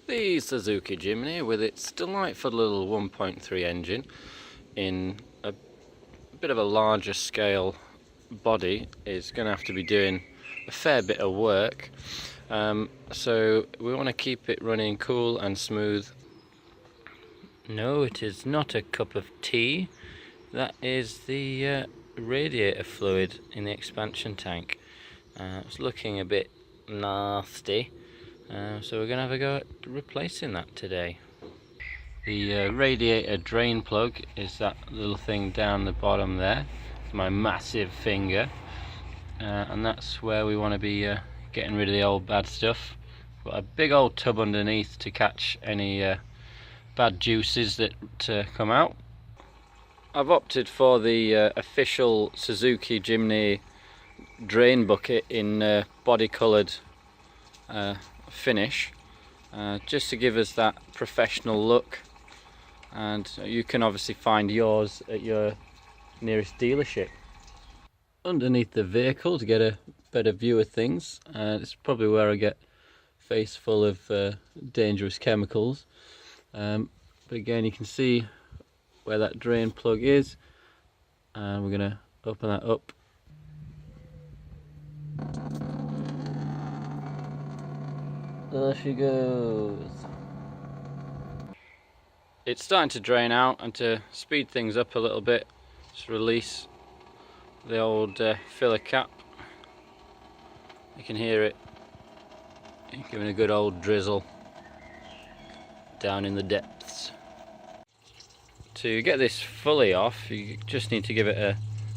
The Suzuki Jimny, with its delightful little 1.3 engine in a bit of a larger scale body, is going to have to be doing a fair bit of work. So we want to keep it running cool and smooth. No, it is not a cup of tea. That is the radiator fluid in the expansion tank. It's looking a bit nasty. So we're going to have a go at replacing that today. The radiator drain plug is that little thing down the bottom there. It's my massive finger, and that's where we want to be getting rid of the old bad stuff. Got a big old tub underneath to catch any bad juices that come out. I've opted for the official Suzuki Jimny drain bucket in body coloured finish, just to give us that professional look, and you can obviously find yours at your nearest dealership. Underneath the vehicle to get a better view of things, it's probably where I get face full of dangerous chemicals, but again you can see where that drain plug is, and we're going to open that up. There she goes. It's starting to drain out, and to speed things up a little bit, just release the old filler cap. You can hear it giving a good old drizzle down in the depths. To get this fully off, you just need to give it a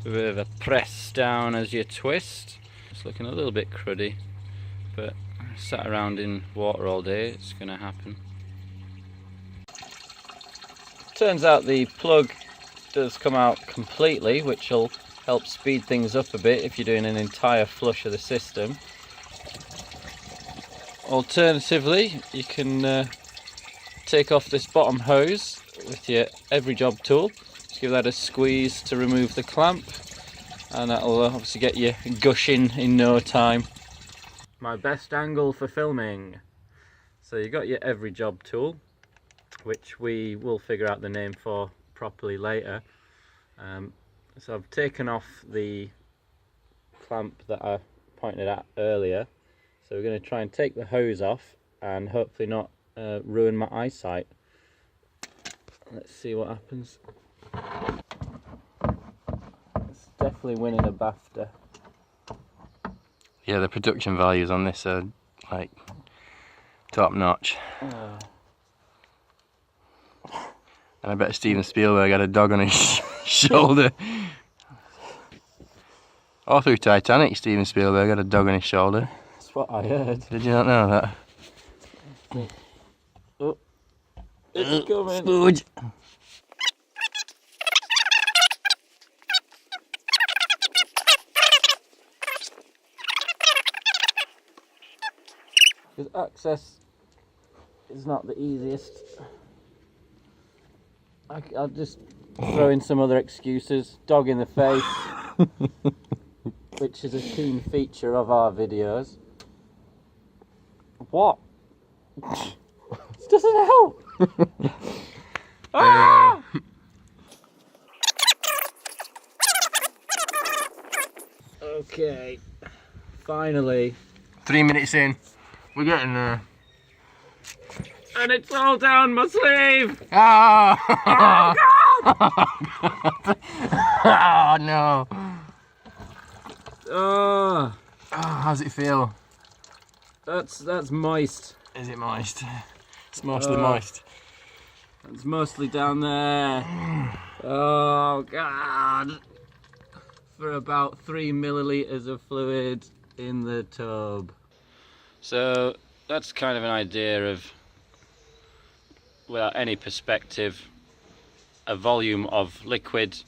bit of a press down as you twist. It's looking a little bit cruddy, but sat around in water all day, it's going to happen. Turns out the plug does come out completely, which will help speed things up a bit if you're doing an entire flush of the system. Alternatively, you can take off this bottom hose with your every job tool. Just give that a squeeze to remove the clamp, and that'll obviously get you gushing in no time. My best angle for filming. So you got your every job tool, which we will figure out the name for properly later. So I've taken off the clamp that I pointed at earlier. So we're going to try and take the hose off and hopefully not ruin my eyesight. Let's see what happens. It's definitely winning a BAFTA. Yeah, the production values on this are like top notch. And I bet Steven Spielberg had a dog on his shoulder. All through Titanic, Steven Spielberg had a dog on his shoulder. That's what I heard. Did you not know that? Oh, it's coming. Spooge. Because access is not the easiest. I'll just throw in some other excuses. Dog in the face, which is a keen feature of our videos. What? This doesn't help! Ah! Okay, finally. 3 minutes in, we're getting there. And it's all down my sleeve! Ah! Oh, God! Oh no! Oh, How's it feel? that's moist. Is it moist? It's mostly moist. It's mostly down there. Oh God! For about 3 millilitres of fluid in the tub. So that's kind of an idea of, without any perspective, a volume of liquid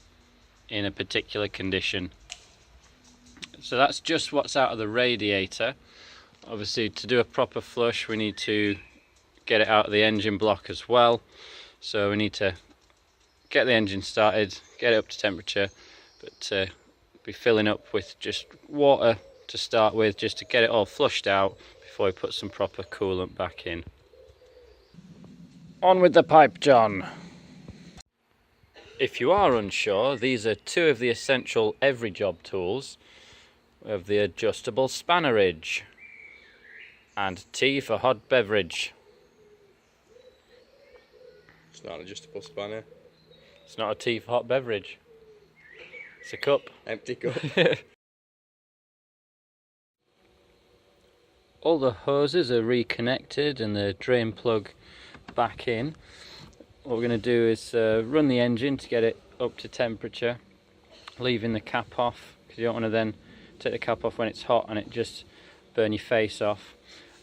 in a particular condition. So that's just what's out of the radiator. Obviously, to do a proper flush, we need to get it out of the engine block as well. So we need to get the engine started, get it up to temperature, but be filling up with just water to start with, just to get it all flushed out before we put some proper coolant back in. On with the pipe, John. If you are unsure, these are two of the essential every job tools. We have the adjustable spanner ridge and T for hot beverage. It's not an adjustable spanner. It's not a T for hot beverage. It's a cup. Empty cup. All the hoses are reconnected and the drain plug back in. What we're going to do is run the engine to get it up to temperature, leaving the cap off because you don't want to then take the cap off when it's hot and it just burn your face off.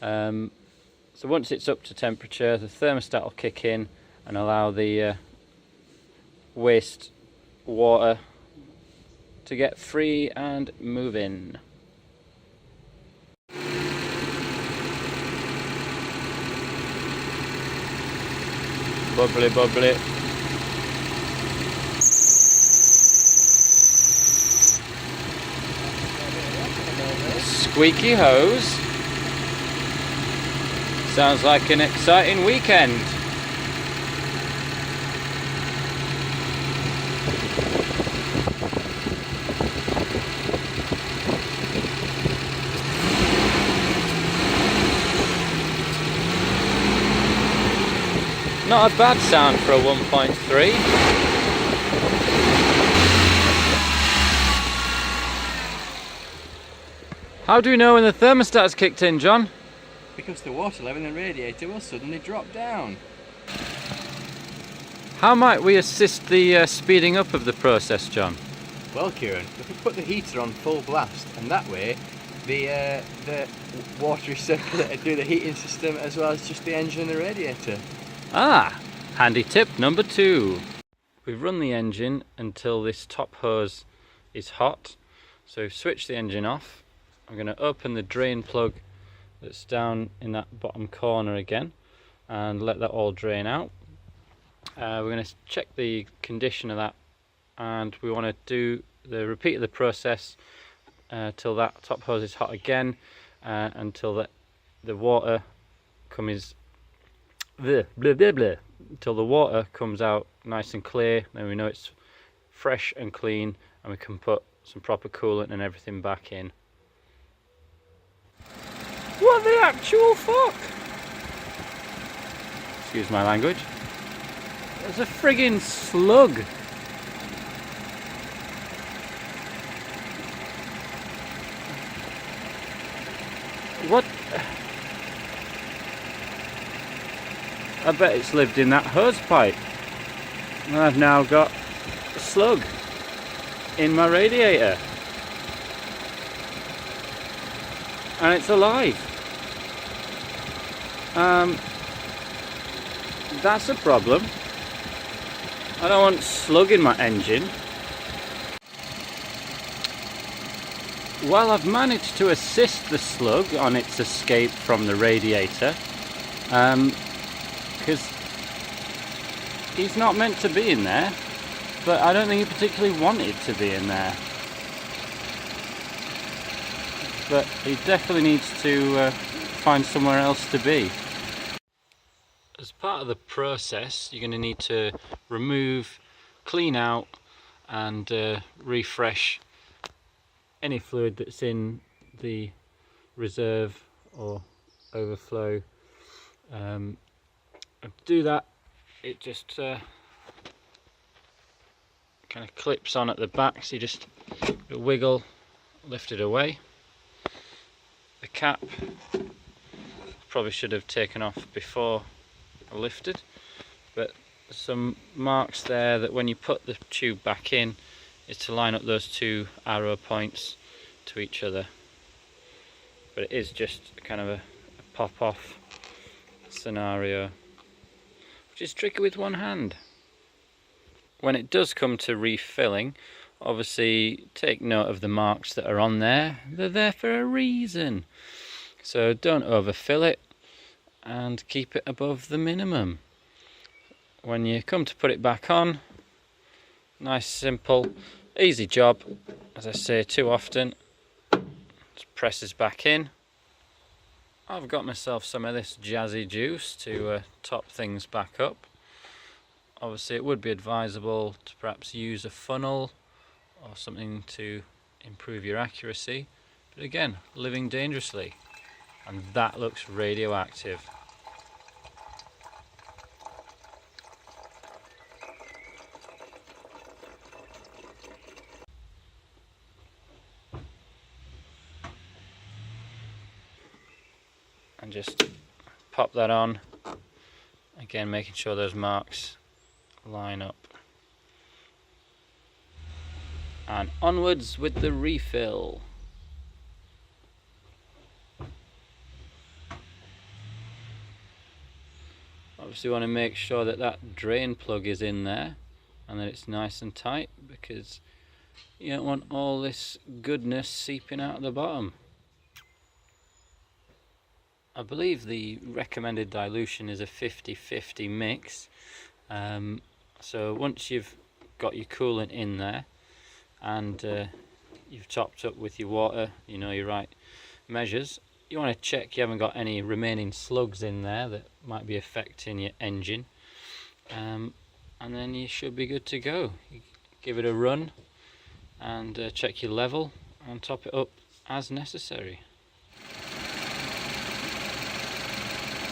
So once it's up to temperature, the thermostat will kick in and allow the waste water to get free and moving. Bubbly, bubbly. Squeaky hose. Sounds like an exciting weekend. Not a bad sound for a 1.3. How do we know when the thermostat's kicked in, John? Because the water level in the radiator will suddenly drop down. How might we assist the speeding up of the process, John? Well, Kieran, if we put the heater on full blast, and that way the water is circulated through the heating system as well as just the engine and the radiator. Ah, handy tip number 2. We've run the engine until this top hose is hot. So we've switched the engine off. I'm going to open the drain plug that's down in that bottom corner again and let that all drain out. We're going to check the condition of that, and we want to do the repeat of the process till that top hose is hot again, until the water comes until the water comes out nice and clear. Then we know it's fresh and clean and we can put some proper coolant and everything back in. What the actual fuck? Excuse my language. There's a friggin' slug. What? I bet it's lived in that hose pipe. And I've now got a slug in my radiator. And it's alive. That's a problem. I don't want slug in my engine. Well, I've managed to assist the slug on its escape from the radiator. Because he's not meant to be in there, but I don't think he particularly wanted to be in there. But he definitely needs to find somewhere else to be. As part of the process, you're going to need to remove, clean out and refresh any fluid that's in the reserve or overflow. To do that, it just kind of clips on at the back, so you just wiggle, lift it away. The cap probably should have taken off before I lifted, but there's some marks there that when you put the tube back in is to line up those two arrow points to each other. But it is just kind of a pop-off scenario, which is tricky with one hand. When it does come to refilling, obviously take note of the marks that are on there. They're there for a reason. So don't overfill it and keep it above the minimum. When you come to put it back on, nice, simple, easy job. As I say too often, just presses back in. I've got myself some of this jazzy juice to top things back up. Obviously it would be advisable to perhaps use a funnel or something to improve your accuracy, but again, living dangerously, and that looks radioactive. And just pop that on, again making sure those marks line up. And onwards with the refill. Obviously you want to make sure that that drain plug is in there and that it's nice and tight, because you don't want all this goodness seeping out of the bottom. I believe the recommended dilution is a 50-50 mix. So once you've got your coolant in there and you've topped up with your water, you know your right measures, you want to check you haven't got any remaining slugs in there that might be affecting your engine, and then you should be good to go. You give it a run and check your level and top it up as necessary.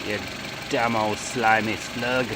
You damn old slimy slug.